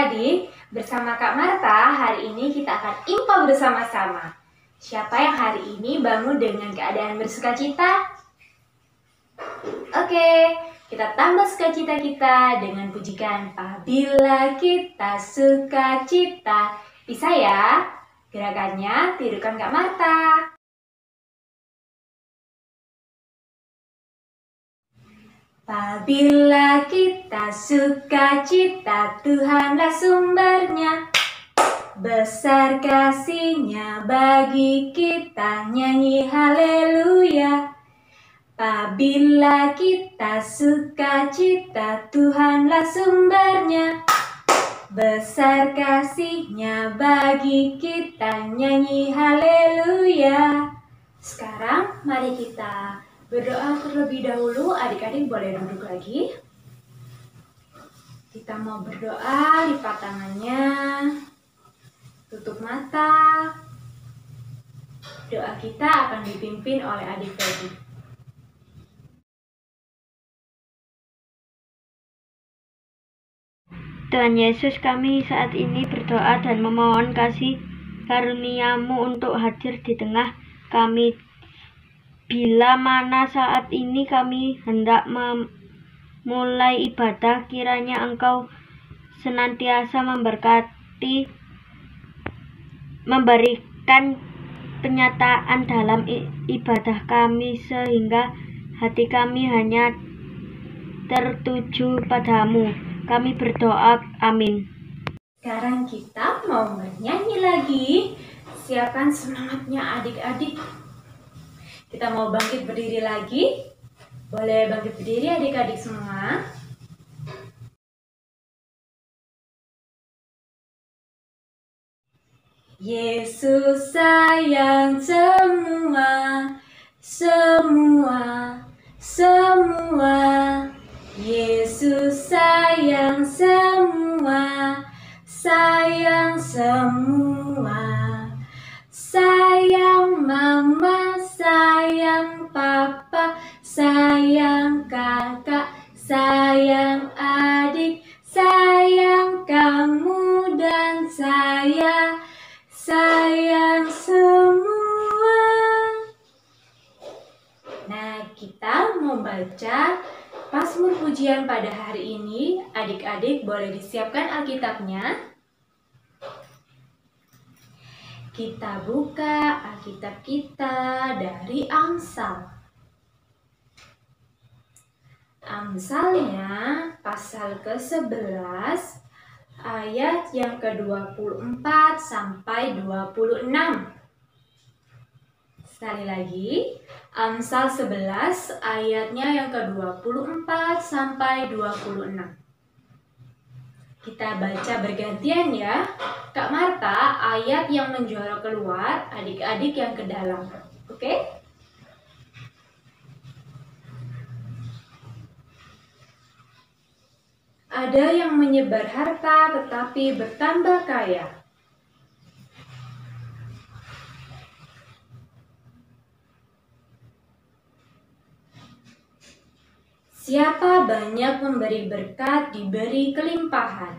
adik-adik, bersama Kak Marta, hari ini kita akan info bersama-sama. Siapa yang hari ini bangun dengan keadaan bersukacita? Oke, kita tambah sukacita kita dengan pujikan apabila kita sukacita. Bisa ya? Gerakannya tirukan Kak Marta. Apabila kita sukacita, Tuhanlah sumbernya. Besar kasih-Nya bagi kita, nyanyi haleluya. Apabila kita sukacita, Tuhanlah sumbernya. Besar kasih-Nya bagi kita, nyanyi haleluya. Sekarang mari kita berdoa terlebih dahulu. Adik-adik boleh duduk lagi. Kita mau berdoa, lipat tangannya, tutup mata. Doa kita akan dipimpin oleh adik Feby. Tuhan Yesus, kami saat ini berdoa dan memohon kasih karunia-Mu untuk hadir di tengah kami. Bila mana saat ini kami hendak memulai ibadah, kiranya Engkau senantiasa memberkati, memberikan penyataan dalam ibadah kami, sehingga hati kami hanya tertuju padamu. Kami berdoa, amin. Sekarang kita mau bernyanyi lagi. Siapkan semangatnya adik-adik. Kita mau bangkit berdiri lagi. Boleh bangkit berdiri adik-adik semua. Yesus sayang semua. Yesus sayang semua. Sayang mama, sayang papa, sayang kakak, sayang adik, sayang kamu dan saya, sayang semua. Nah, kita membaca Mazmur pujian pada hari ini. Adik-adik boleh disiapkan Alkitabnya. Kita buka Alkitab kita dari Amsal. Amsalnya pasal ke-11 ayat yang ke-24 sampai 26. Sekali lagi, Amsal 11 ayatnya yang ke-24 sampai 26. Kita baca bergantian ya. Kak Marta ayat yang menjorok keluar, adik-adik yang ke dalam. Oke? Ada yang menyebar harta tetapi bertambah kaya. Siapa banyak memberi berkat, diberi kelimpahan.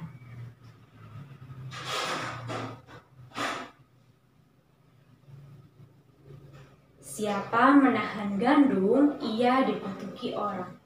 Siapa menahan gandum, ia dikutuki orang.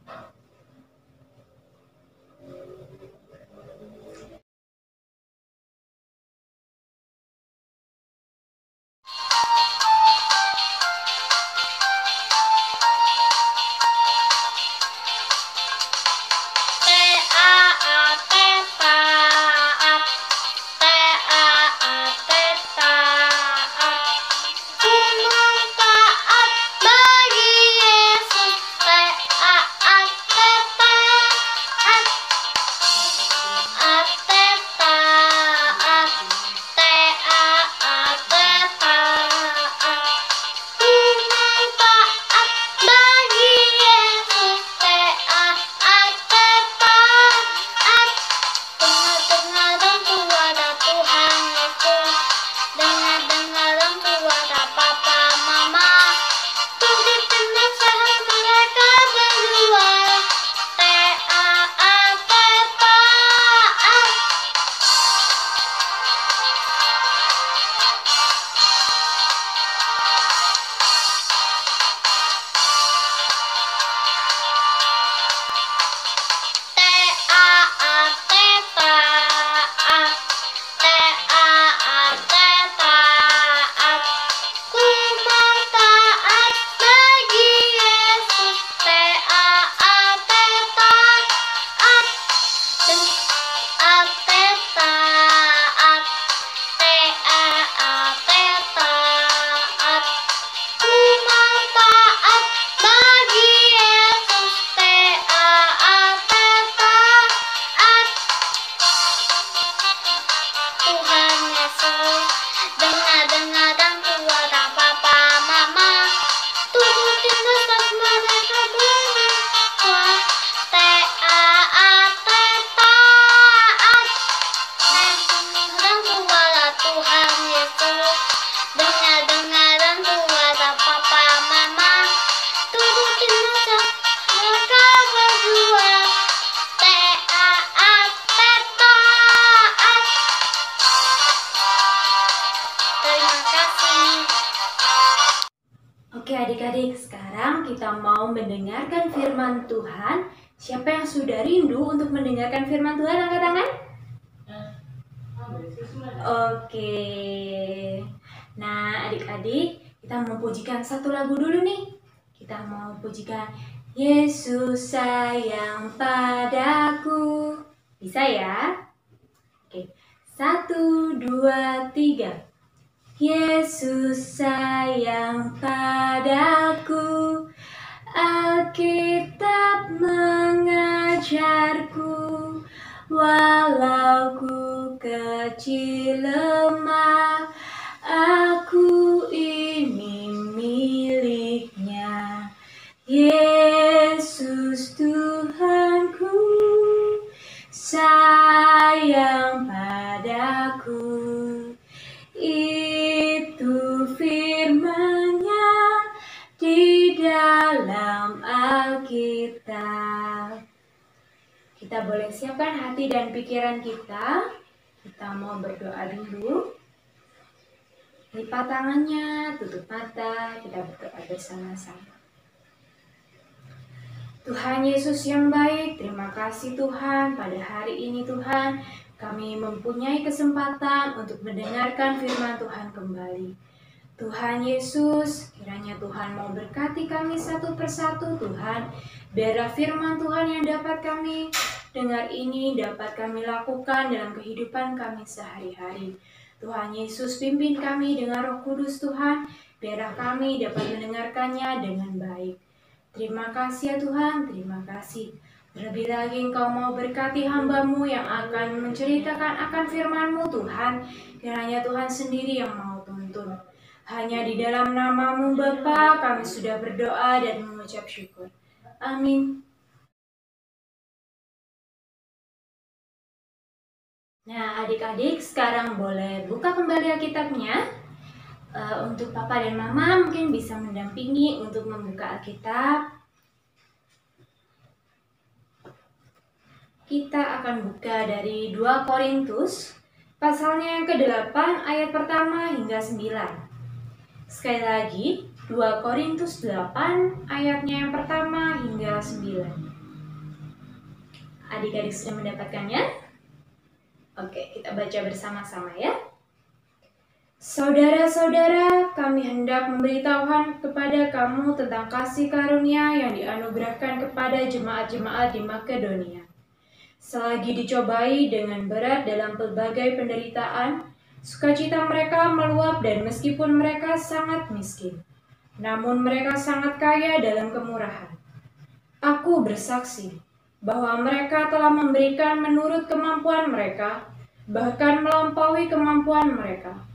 Tuhan Yesus. Dengar-dengarkan suara papa mama, turutin nasihat mereka berdua. Taat, taat. Dengar suara Tuhan Yesus. Dengar-dengarkan suara papa mama, turutin nasihat mereka berdua. Taat, taat. Terima kasih. Oke adik-adik, sekarang kita mau mendengarkan firman Tuhan. Siapa yang sudah rindu untuk mendengarkan firman Tuhan, angkat tangan. Oke. Nah adik-adik, kita mau pujikan satu lagu dulu nih. Kita mau pujikan Yesus sayang padaku. Bisa ya? Oke, 1, 2, 3. Yesus sayang padaku, Alkitab mengajarku, walau ku kecil lemah, aku ini miliknya. Yesus Tuhanku sayang padaku. Itu firman-Nya di dalam Alkitab. Kita boleh siapkan hati dan pikiran kita. Kita mau berdoa dulu. Lipat tangannya, tutup mata, kita berdoa bersama-sama. Tuhan Yesus yang baik, terima kasih Tuhan. Pada hari ini Tuhan, kami mempunyai kesempatan untuk mendengarkan firman Tuhan kembali. Tuhan Yesus, kiranya Tuhan mau berkati kami satu persatu Tuhan. Biarlah firman Tuhan yang dapat kami dengar ini dapat kami lakukan dalam kehidupan kami sehari-hari. Tuhan Yesus, pimpin kami dengan Roh Kudus Tuhan. Biarlah kami dapat mendengarkannya dengan baik. Terima kasih ya Tuhan, terima kasih. Terlebih lagi Engkau mau berkati hamba-Mu yang akan menceritakan akan firman-Mu Tuhan. Kiranya Tuhan sendiri yang mau tuntun. Hanya di dalam nama-Mu Bapa kami sudah berdoa dan mengucap syukur. Amin. Nah adik-adik sekarang boleh buka kembali Alkitabnya. Untuk Papa dan Mama mungkin bisa mendampingi untuk membuka Alkitab. Kita akan buka dari 2 Korintus, pasalnya yang ke-8 ayat pertama hingga 9. Sekali lagi, 2 Korintus 8 ayatnya yang pertama hingga 9. Adik-adik sudah mendapatkannya? Oke, kita baca bersama-sama ya. Saudara-saudara, kami hendak memberitahukan kepada kamu tentang kasih karunia yang dianugerahkan kepada jemaat-jemaat di Makedonia. Selagi dicobai dengan berat dalam pelbagai penderitaan, sukacita mereka meluap dan meskipun mereka sangat miskin, namun mereka sangat kaya dalam kemurahan. Aku bersaksi bahwa mereka telah memberikan menurut kemampuan mereka, bahkan melampaui kemampuan mereka.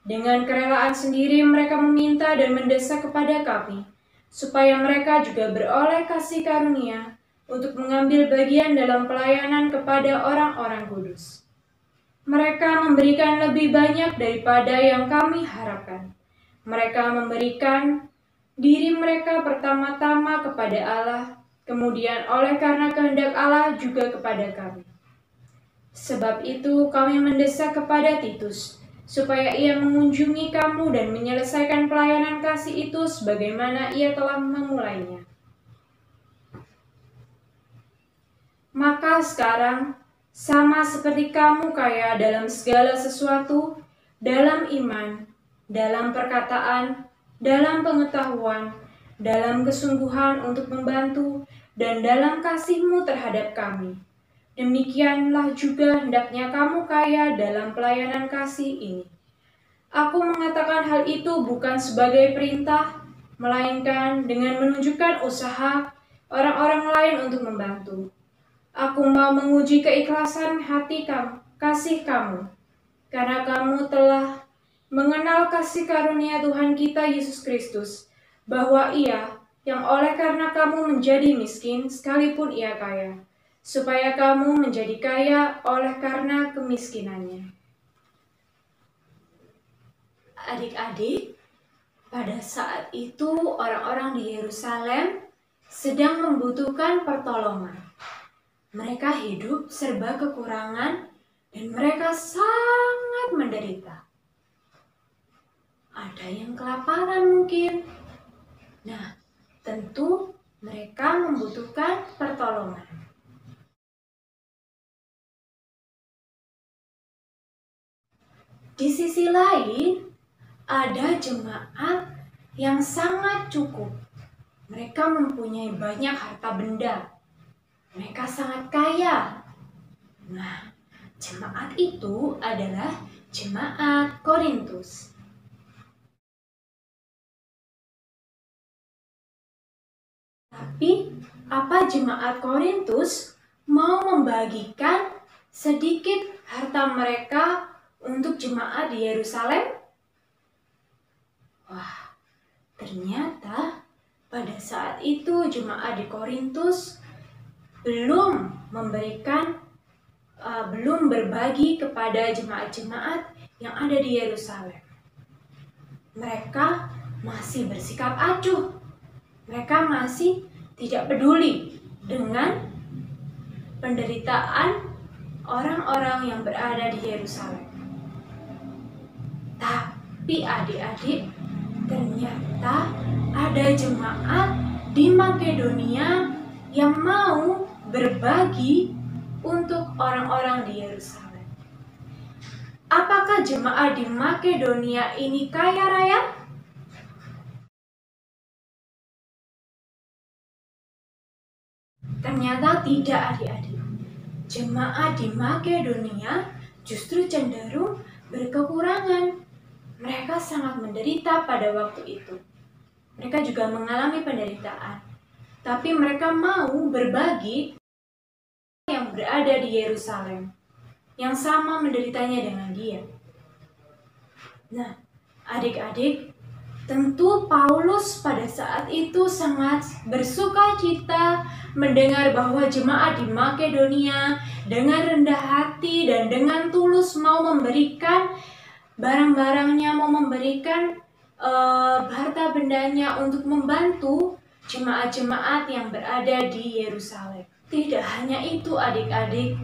Dengan kerelaan sendiri mereka meminta dan mendesak kepada kami, supaya mereka juga beroleh kasih karunia untuk mengambil bagian dalam pelayanan kepada orang-orang kudus. Mereka memberikan lebih banyak daripada yang kami harapkan. Mereka memberikan diri mereka pertama-tama kepada Allah, kemudian oleh karena kehendak Allah juga kepada kami. Sebab itu kami mendesak kepada Titus, supaya ia mengunjungi kamu dan menyelesaikan pelayanan kasih itu sebagaimana ia telah memulainya. Maka sekarang, sama seperti kamu kaya dalam segala sesuatu, dalam iman, dalam perkataan, dalam pengetahuan, dalam kesungguhan untuk membantu, dan dalam kasih-Mu terhadap kami. Demikianlah juga hendaknya kamu kaya dalam pelayanan kasih ini. Aku mengatakan hal itu bukan sebagai perintah, melainkan dengan menunjukkan usaha orang-orang lain untuk membantu. Aku mau menguji keikhlasan hati kamu, kasih kamu. karena kamu telah mengenal kasih karunia Tuhan kita Yesus Kristus, bahwa Ia yang oleh karena kamu menjadi miskin sekalipun Ia kaya, supaya kamu menjadi kaya oleh karena kemiskinannya. Adik-adik, pada saat itu orang-orang di Yerusalem sedang membutuhkan pertolongan. Mereka hidup serba kekurangan dan mereka sangat menderita. Ada yang kelaparan mungkin. Nah, tentu mereka membutuhkan pertolongan. Di sisi lain, ada jemaat yang sangat cukup. Mereka mempunyai banyak harta benda. Mereka sangat kaya. Nah, jemaat itu adalah jemaat Korintus. Tapi, apa jemaat Korintus mau membagikan sedikit harta mereka untuk jemaat di Yerusalem? Wah, ternyata pada saat itu jemaat di Korintus belum berbagi kepada jemaat-jemaat yang ada di Yerusalem. Mereka masih bersikap acuh. Mereka masih tidak peduli dengan penderitaan orang-orang yang berada di Yerusalem. Tapi adik-adik, ternyata ada jemaat di Makedonia yang mau berbagi untuk orang-orang di Yerusalem. Apakah jemaat di Makedonia ini kaya raya? Ternyata tidak, adik-adik. Jemaat di Makedonia justru cenderung berkekurangan. Mereka sangat menderita pada waktu itu. Mereka juga mengalami penderitaan. Tapi mereka mau berbagi yang berada di Yerusalem, yang sama menderitanya dengan dia. Nah, adik-adik, tentu Paulus pada saat itu sangat bersuka cita mendengar bahwa jemaat di Makedonia dengan rendah hati dan dengan tulus mau memberikan barang-barangnya, mau memberikan harta bendanya untuk membantu jemaat-jemaat yang berada di Yerusalem. Tidak hanya itu adik-adik,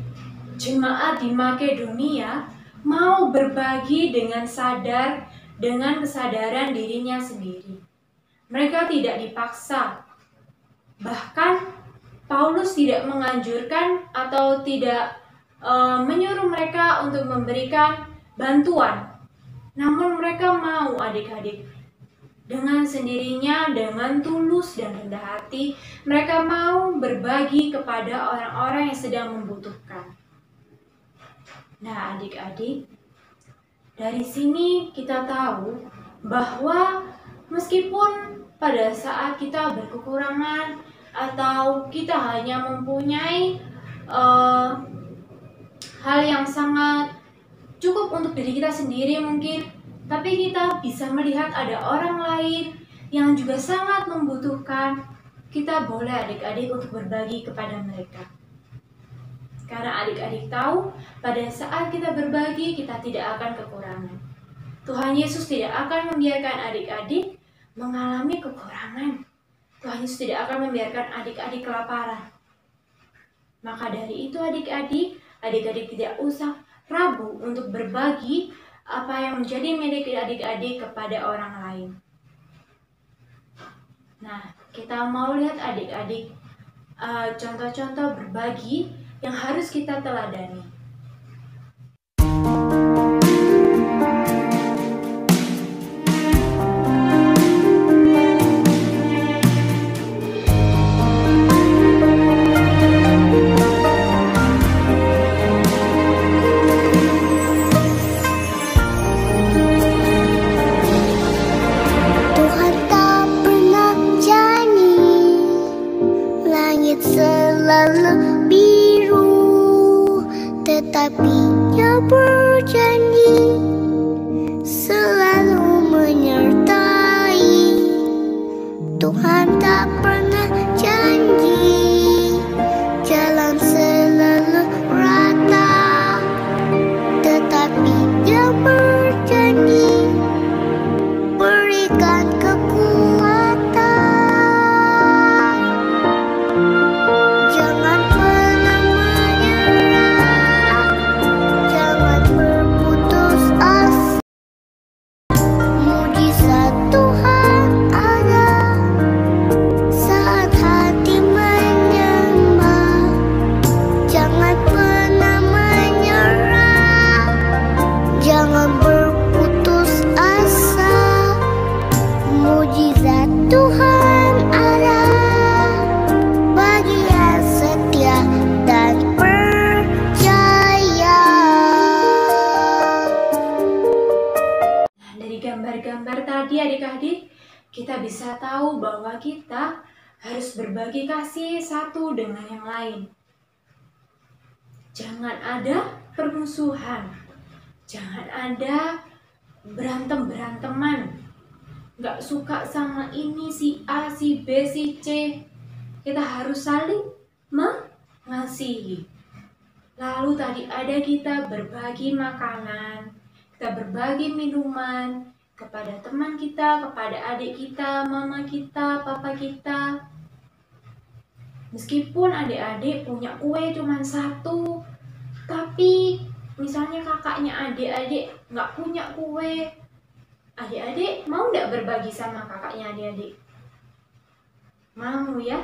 jemaat di Makedonia mau berbagi dengan sadar, dengan kesadaran dirinya sendiri. Mereka tidak dipaksa. Bahkan Paulus tidak menganjurkan atau tidak menyuruh mereka untuk memberikan bantuan. Namun mereka mau adik-adik. Dengan sendirinya, dengan tulus dan rendah hati, mereka mau berbagi kepada orang-orang yang sedang membutuhkan. Nah adik-adik, dari sini kita tahu bahwa meskipun pada saat kita berkekurangan atau kita hanya mempunyai hal yang sangat cukup untuk diri kita sendiri mungkin, tapi kita bisa melihat ada orang lain yang juga sangat membutuhkan. Kita boleh adik-adik untuk berbagi kepada mereka. Karena adik-adik tahu, pada saat kita berbagi, kita tidak akan kekurangan. Tuhan Yesus tidak akan membiarkan adik-adik mengalami kekurangan. Tuhan Yesus tidak akan membiarkan adik-adik kelaparan. Maka dari itu adik-adik tidak usah ragu untuk berbagi apa yang menjadi milik adik-adik kepada orang lain. Nah, kita mau lihat adik-adik contoh-contoh berbagi yang harus kita teladani. Tuhan tak pernah janji, langit selalu biru, gambar tadi adik-adik, kita bisa tahu bahwa kita harus berbagi kasih satu dengan yang lain. Jangan ada permusuhan, jangan ada berantem-beranteman, nggak suka sama ini si A, si B, si C. Kita harus saling mengasihi. Lalu tadi ada kita berbagi makanan, kita berbagi minuman kepada teman kita, kepada adik kita, mama kita, papa kita. Meskipun adik-adik punya kue cuma satu, tapi misalnya kakaknya adik-adik nggak punya kue, adik-adik mau nggak berbagi sama kakaknya adik-adik? Mau ya?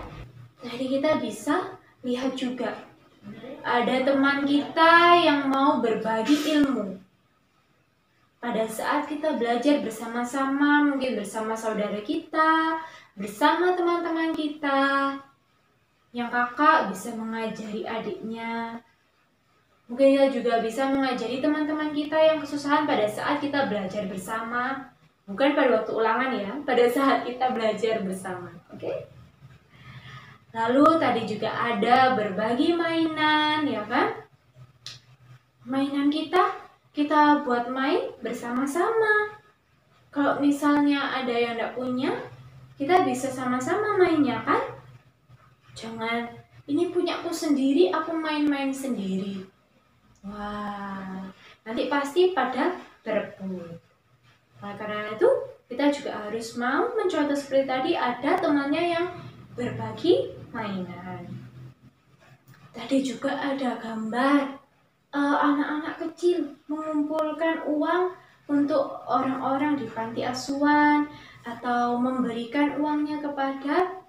Jadi kita bisa lihat juga, ada teman kita yang mau berbagi ilmu. Pada saat kita belajar bersama-sama, mungkin bersama saudara kita, bersama teman-teman kita, yang kakak bisa mengajari adiknya. Mungkin kita juga bisa mengajari teman-teman kita yang kesusahan pada saat kita belajar bersama. Bukan pada waktu ulangan ya, pada saat kita belajar bersama. Oke? Lalu tadi juga ada berbagi mainan, ya kan? Mainan kita buat main bersama-sama. Kalau misalnya ada yang tidak punya, kita bisa sama-sama mainnya kan? Jangan, ini punyaku sendiri, aku main-main sendiri. Wah, nanti pasti pada berebut. Nah, karena itu kita juga harus mau mencontoh seperti tadi, ada temannya yang berbagi mainan. Tadi juga ada gambar anak-anak kecil mengumpulkan uang untuk orang-orang di panti asuhan atau memberikan uangnya kepada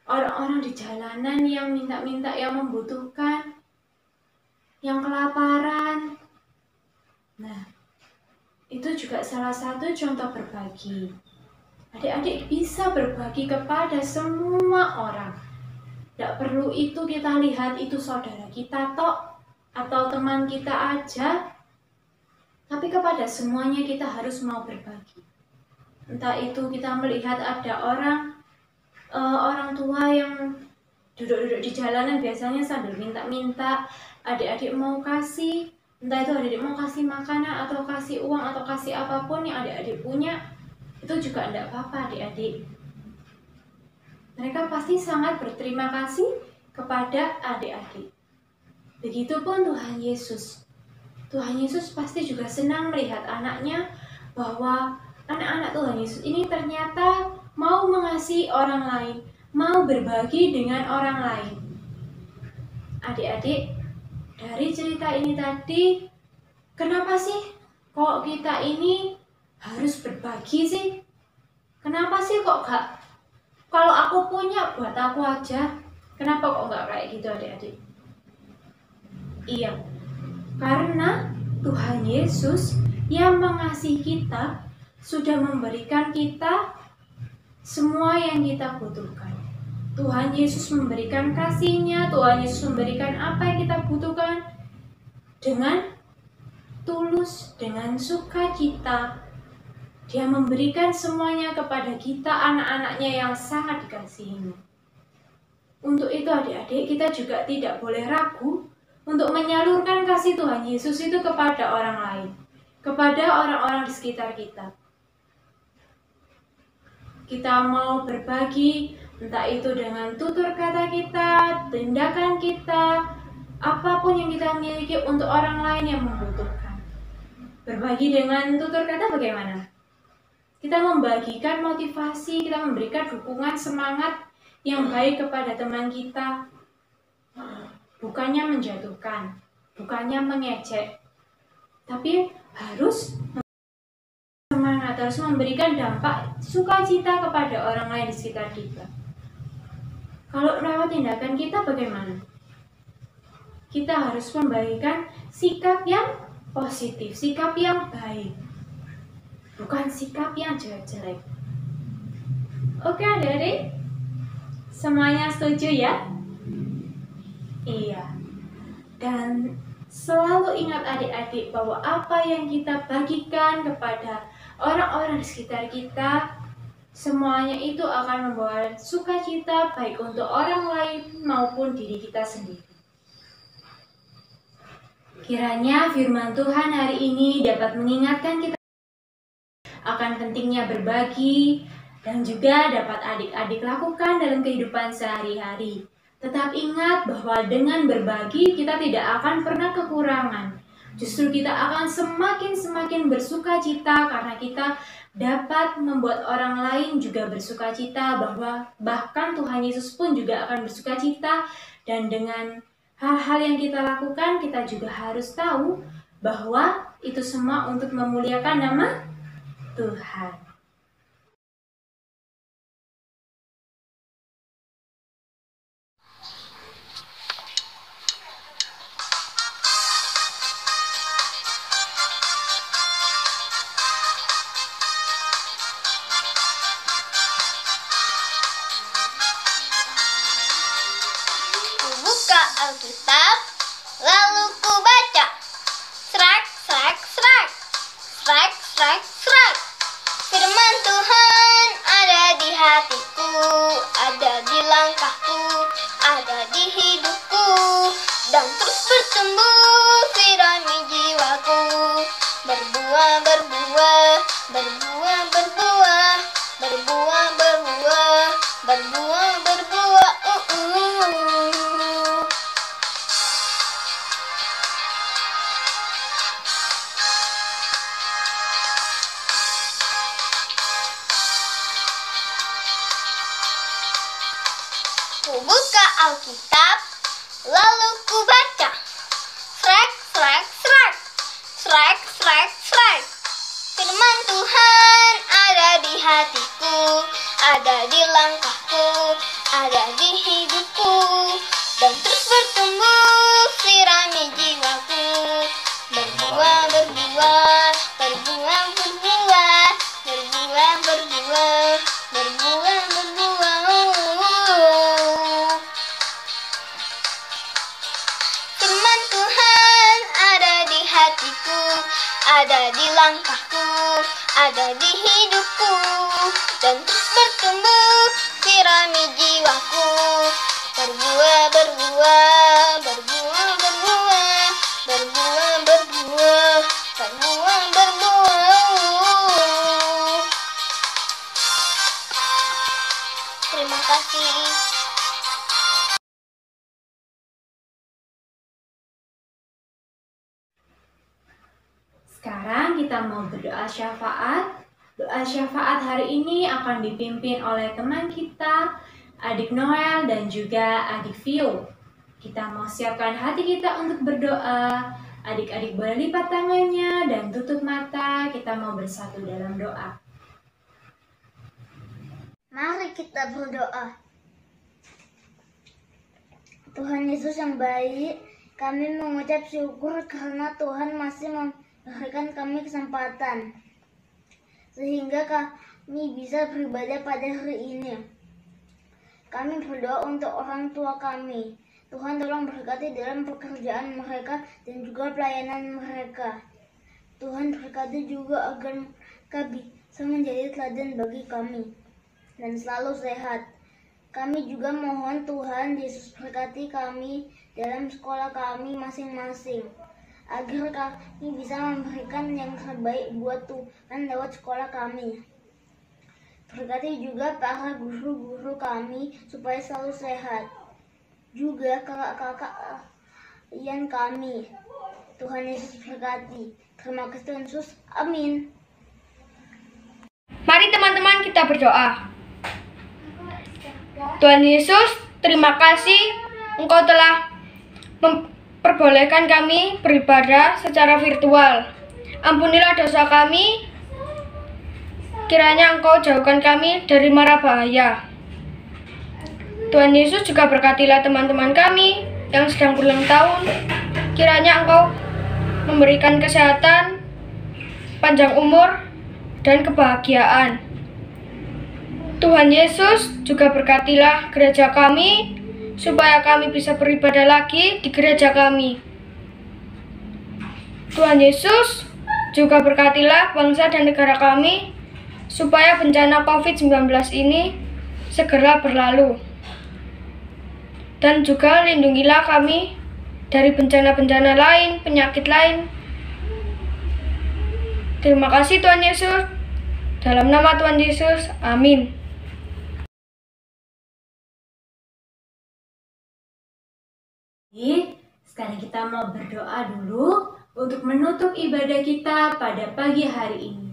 orang-orang di jalanan yang minta-minta, yang membutuhkan, yang kelaparan. Nah, itu juga salah satu contoh berbagi. Adik-adik bisa berbagi kepada semua orang. Tidak perlu itu kita lihat itu saudara kita tok atau teman kita aja. Tapi kepada semuanya kita harus mau berbagi. Entah itu kita melihat ada orang tua yang duduk-duduk di jalanan biasanya sambil minta-minta, adik-adik mau kasih, entah itu adik-adik mau kasih makanan atau kasih uang atau kasih apapun yang adik-adik punya, itu juga tidak apa-apa adik-adik. Mereka pasti sangat berterima kasih kepada adik-adik. Begitupun Tuhan Yesus. Tuhan Yesus pasti juga senang melihat anaknya, bahwa anak-anak Tuhan Yesus ini ternyata mau mengasihi orang lain, mau berbagi dengan orang lain. Adik-adik, dari cerita ini tadi, kenapa sih kok kita ini harus berbagi sih? Kenapa sih kok gak, kalau aku punya buat aku aja, kenapa kok gak kayak gitu adik-adik? Iya, karena Tuhan Yesus yang mengasihi kita sudah memberikan kita semua yang kita butuhkan. Tuhan Yesus memberikan kasih-Nya, Tuhan Yesus memberikan apa yang kita butuhkan dengan tulus, dengan sukacita. Dia memberikan semuanya kepada kita, anak-anaknya yang sangat dikasihinya. Untuk itu adik-adik, kita juga tidak boleh ragu untuk menyalurkan kasih Tuhan Yesus itu kepada orang lain, kepada orang-orang di sekitar kita. Kita mau berbagi, entah itu dengan tutur kata kita, tindakan kita, apapun yang kita miliki untuk orang lain yang membutuhkan. Berbagi dengan tutur kata bagaimana? Kita membagikan motivasi, kita memberikan dukungan semangat yang baik kepada teman kita. Bukannya menjatuhkan, bukannya mengejek, tapi harus semangat, harus memberikan dampak sukacita kepada orang lain di sekitar kita. Kalau lewat tindakan kita bagaimana? Kita harus membagikan sikap yang positif, sikap yang baik, bukan sikap yang jelek-jelek. Oke adik-adik, semuanya setuju ya? Iya. Dan selalu ingat adik-adik bahwa apa yang kita bagikan kepada orang-orang di sekitar kita, semuanya itu akan membawa sukacita baik untuk orang lain maupun diri kita sendiri. Kiranya firman Tuhan hari ini dapat mengingatkan kita akan pentingnya berbagi dan juga dapat adik-adik lakukan dalam kehidupan sehari-hari. Tetap ingat bahwa dengan berbagi kita tidak akan pernah kekurangan. Justru kita akan semakin bersukacita karena kita dapat membuat orang lain juga bersukacita, bahwa bahkan Tuhan Yesus pun juga akan bersukacita. Dan dengan hal-hal yang kita lakukan, kita juga harus tahu bahwa itu semua untuk memuliakan nama Tuhan. Buka Alkitab, lalu ku baca. Srek, srek, srek. Srek, srek, srek. Firman Tuhan ada di hatiku, ada di langkahku, ada di hidupku, dan terus bertumbuh sirami jiwaku. Berbuah, berbuah, berbuah, berbuah, berbuah, berbuah, berbuah, berbuah. Ku buka Alkitab, lalu ku baca. Srek, srek, srek. Srek, srek, srek. Firman Tuhan ada di hatiku, ada di langkahku, ada di hidupku, dan terus bertumbuh sirami jiwaku. Berbuah, berbuah, berbuah, berbuah, berbuah, berbuah, berbuah, berbuah. Firman Tuhan ada di hatiku, ada di langkahku, ada di hidupku, dan terus bertumbuh sirami jiwaku. Berbuah, berbuah, berbuah, berbuah, berbuah, berbuah, berbuah, berbuah. Terima kasih. Sekarang kita mau berdoa syafaat. Doa syafaat hari ini akan dipimpin oleh teman kita, Adik Noel dan juga Adik Vio. Kita mau siapkan hati kita untuk berdoa. Adik-adik boleh lipat tangannya dan tutup mata. Kita mau bersatu dalam doa. Mari kita berdoa. Tuhan Yesus yang baik, kami mengucap syukur karena Tuhan masih memberikan kami kesempatan sehingga kami bisa beribadah pada hari ini. Kami berdoa untuk orang tua kami. Tuhan tolong berkati dalam pekerjaan mereka dan juga pelayanan mereka. Tuhan berkati juga agar mereka bisa menjadi teladan bagi kami dan selalu sehat. Kami juga mohon Tuhan Yesus berkati kami dalam sekolah kami masing-masing, agar kami bisa memberikan yang terbaik buat Tuhan lewat sekolah kami. Berkati juga para guru-guru kami supaya selalu sehat. Juga kakak-kakak kalian kami. Tuhan Yesus berkati. Terima kasih Tuhan Yesus. Amin. Mari teman-teman kita berdoa. Tuhan Yesus, terima kasih Engkau telah memperbolehkan kami beribadah secara virtual. Ampunilah dosa kami, kiranya Engkau jauhkan kami dari mara bahaya. Tuhan Yesus juga berkatilah teman-teman kami yang sedang berulang tahun. Kiranya Engkau memberikan kesehatan, panjang umur, dan kebahagiaan. Tuhan Yesus juga berkatilah gereja kami, supaya kami bisa beribadah lagi di gereja kami. Tuhan Yesus, juga berkatilah bangsa dan negara kami, supaya bencana COVID-19 ini segera berlalu. Dan juga lindungilah kami dari bencana-bencana lain, penyakit lain. Terima kasih Tuhan Yesus. Dalam nama Tuhan Yesus, amin. Sekarang kita mau berdoa dulu untuk menutup ibadah kita pada pagi hari ini.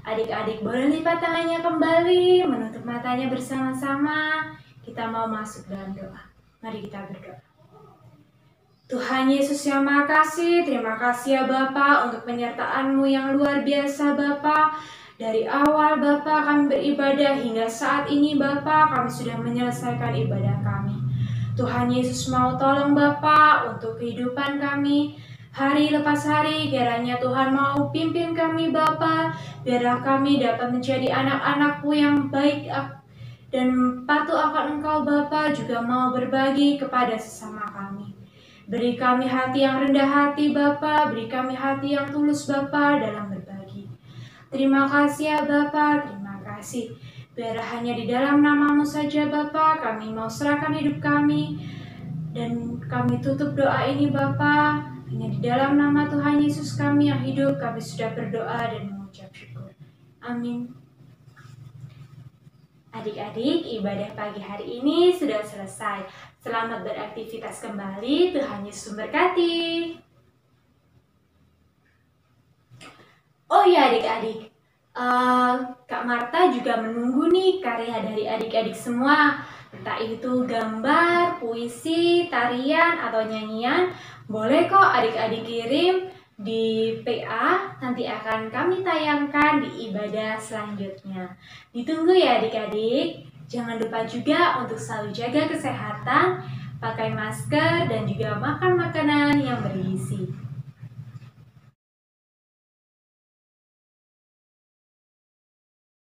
Adik-adik boleh lipat tangannya kembali, menutup matanya bersama-sama. Kita mau masuk dalam doa. Mari kita berdoa. Tuhan Yesus yang Maha Kasih, terima kasih ya Bapa untuk penyertaan-Mu yang luar biasa Bapa. Dari awal Bapa kami beribadah hingga saat ini Bapa kami sudah menyelesaikan ibadah kami. Tuhan Yesus mau tolong Bapa untuk kehidupan kami. Hari lepas hari kiranya Tuhan mau pimpin kami Bapa. Biarlah kami dapat menjadi anak-anak-Mu yang baik dan patuh akan Engkau Bapa, juga mau berbagi kepada sesama kami. Beri kami hati yang rendah hati Bapa, beri kami hati yang tulus Bapa dalam berbagi. Terima kasih ya Bapa, terima kasih. Biar hanya di dalam nama-Mu saja Bapa, kami mau serahkan hidup kami. Dan kami tutup doa ini Bapa, hanya di dalam nama Tuhan Yesus kami yang hidup, kami sudah berdoa dan mengucap syukur. Amin. Adik-adik, ibadah pagi hari ini sudah selesai. Selamat beraktivitas kembali, Tuhan Yesus memberkati. Oh ya adik-adik, Kak Marta juga menunggu nih karya dari adik-adik semua. Entah itu gambar, puisi, tarian, atau nyanyian. Boleh kok adik-adik kirim di PA, nanti akan kami tayangkan di ibadah selanjutnya. Ditunggu ya adik-adik. Jangan lupa juga untuk selalu jaga kesehatan, pakai masker, dan juga makan makanan yang bergizi.